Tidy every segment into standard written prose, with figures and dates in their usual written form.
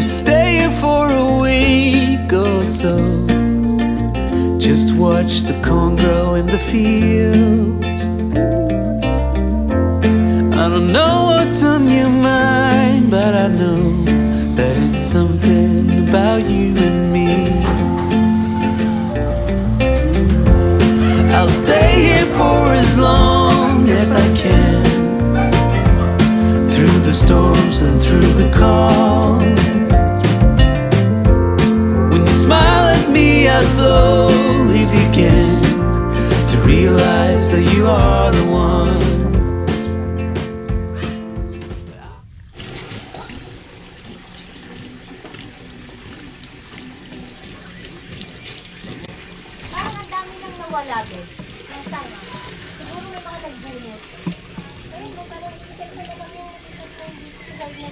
Stay here for a week or so. Just watch the corn grow in the fields. I don't know what's on your mind, but I know that it's something about you and me. I'll stay here for as long as I can, through the storms and through the calm. Smile at me, I slowly began to realize that you are the one. Parang ang dami nang nawala din. Ang tama. Siguro may mga nagbunot. Ay, parang isa na lang yung isa na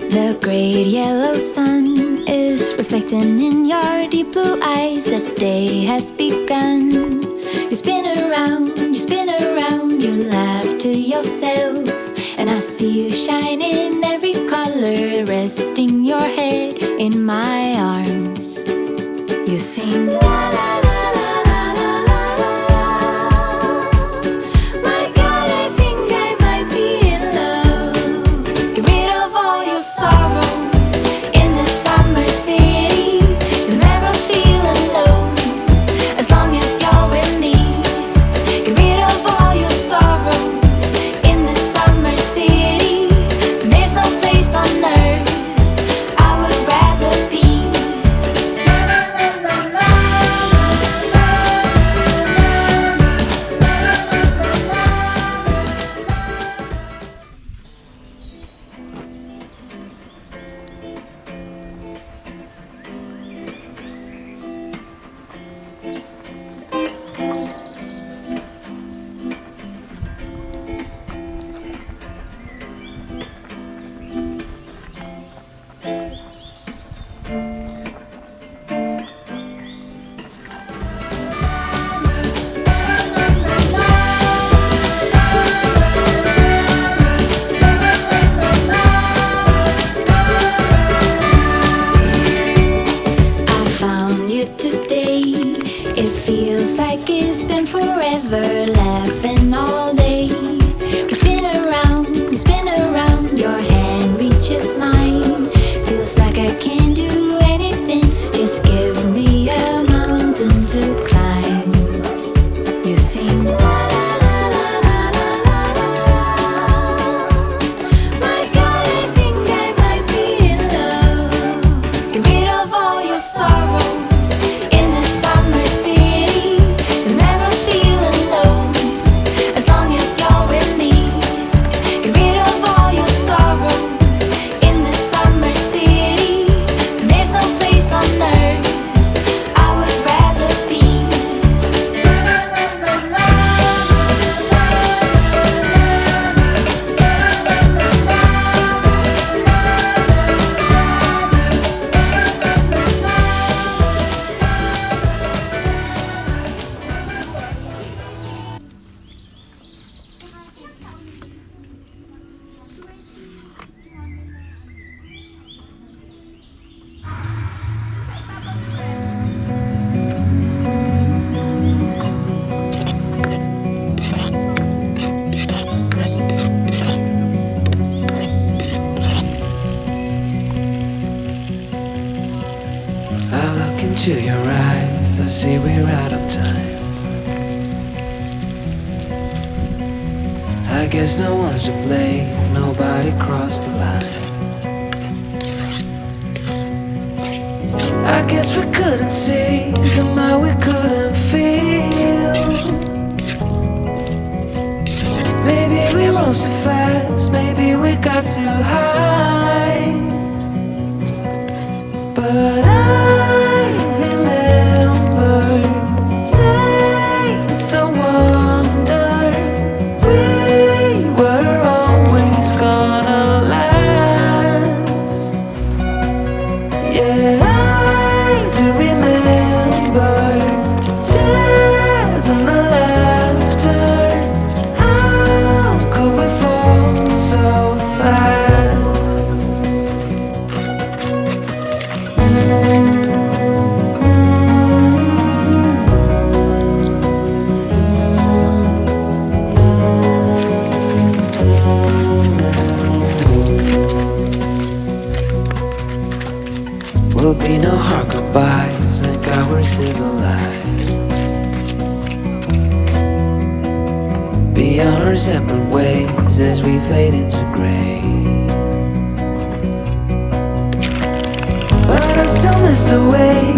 The great yellow sun is reflecting in your deep blue eyes. The day has begun. You spin around, you laugh to yourself. And I see you shine in every color, resting your head in my arms. You sing la la la. day. It feels like it's been forever, laughing all day. We spin around, your hand reaches mine. Feels like I can't do anything, just give me a mountain to climb. You sing la la la la la la la la. My God, I think I might be in love. Get rid of all your sorrows in the summer city. You'll never feel alone as long as you're with me. Get rid of all your sorrows in the summer city. There's no place on earth I would rather be. I look into your eyes, I see we're out of time. I guess no one's to blame, nobody crossed the line. I guess we couldn't see, somehow we couldn't feel. Maybe we rose too fast, maybe we got too high. But I remember days I wonder we were always gonna last. Yeah, I do remember tears and the laughter. How could we fall so fast? Will be no hard goodbyes, thank God we're still alive. Be on our separate ways as we fade into gray. But I still miss the way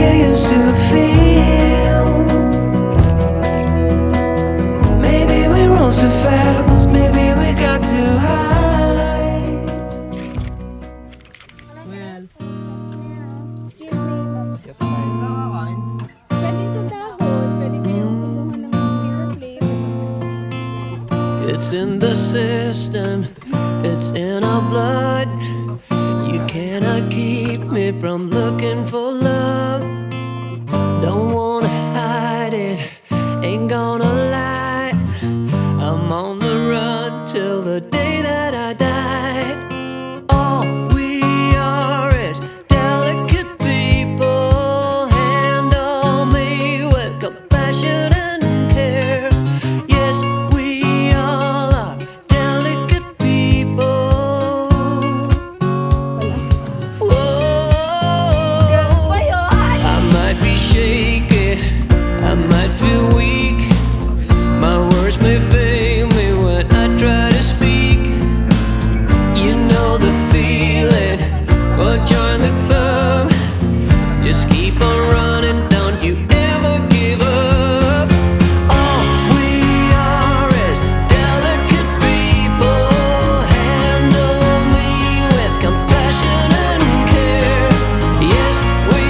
you used to feel. Maybe we rose too fast, maybe we got too high. Pwede sa dahon, pwede kayong kumuha ng paper plate. It's in the system, it's in our blood. You cannot keep me from looking for love. Don't wanna hide it, ain't gonna lie. I'm on the run till the day that I die. All we are is delicate people. Handle me with compassion and care. Yes, we all are delicate people. Whoa, I might be shaky, I might feel weak. My words may fail me when I try to speak. You know the feeling, well join the club. Just keep on running, don't you ever give up. All we are is delicate people. Handle me with compassion and care. Yes, we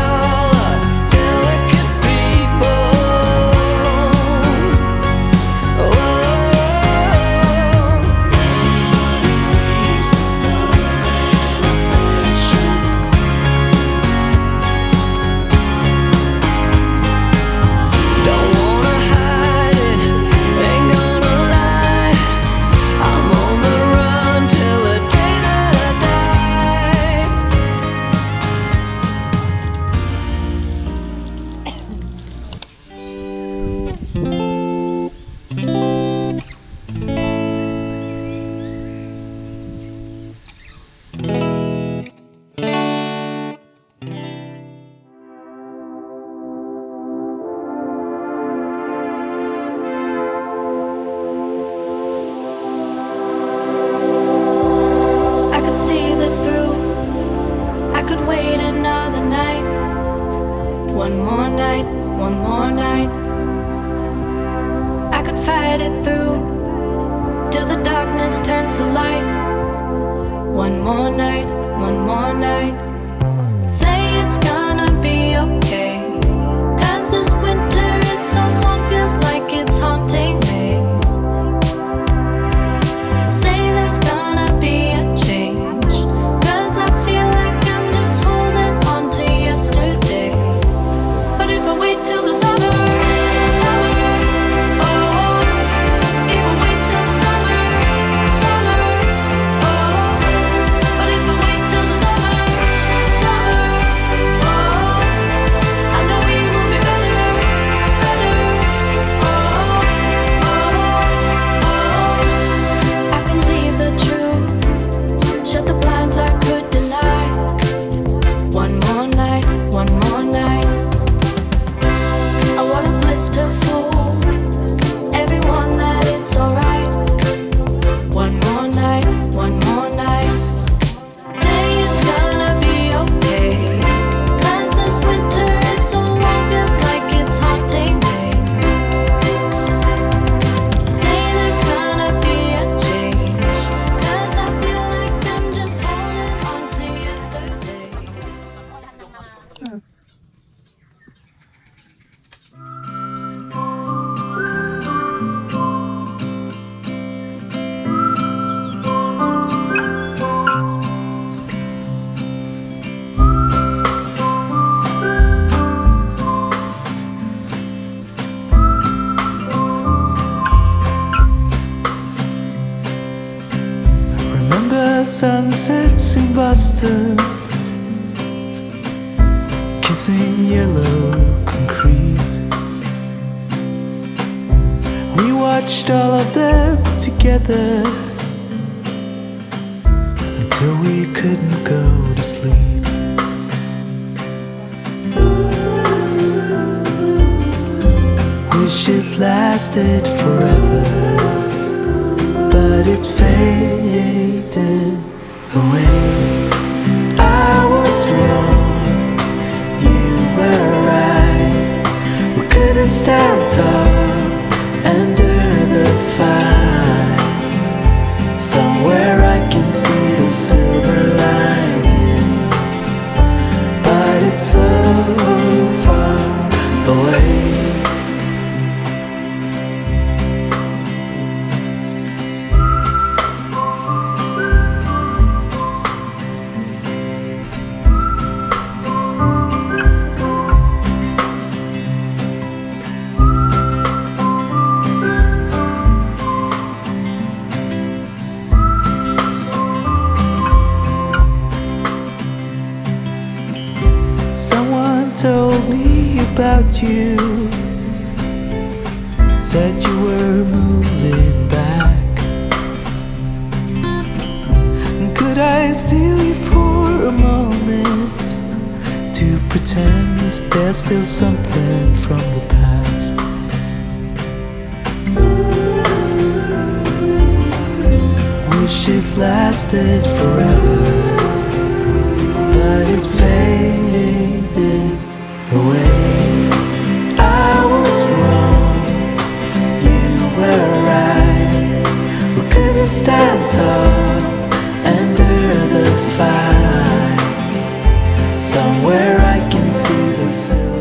all are delicate One more night, one more night. I could fight it through till the darkness turns to light. One more night, one more night. Say it's gonna be okay, 'cause this winter is so long, feels like it's haunting me. Say there's gonna be a change, 'cause I feel like I'm just holding on to yesterday. But if I wait till the summer, summer, oh, if I wait till the summer, summer, oh, but if I wait till the summer, summer, oh, I know it will be better, better, oh, oh, oh. I can leave the truth, shut the blinds I could deny. One more night, one more night. I want a blister full, everyone that it's alright. One more night, one more night. Say it's gonna be okay, 'cause this winter is so long, feels like it's haunting me. Say there's gonna be a change, 'cause I feel like I'm just holding on to yesterday. Remember sunsets in Boston, kissing yellow concrete. We watched all of them together until we couldn't go to sleep. Wish it lasted forever, but it faded away. I was wrong, you were right. We couldn't stand tall under the fire. Somewhere I can see the silver lining, but it's so far away. Someone told me about you, said you were moving back. And could I steal you for a moment to pretend there's still something from the past? Wish it lasted forever, but it faded away. I was wrong, you were right. We couldn't stand tall under the fire. Somewhere I can see the silver.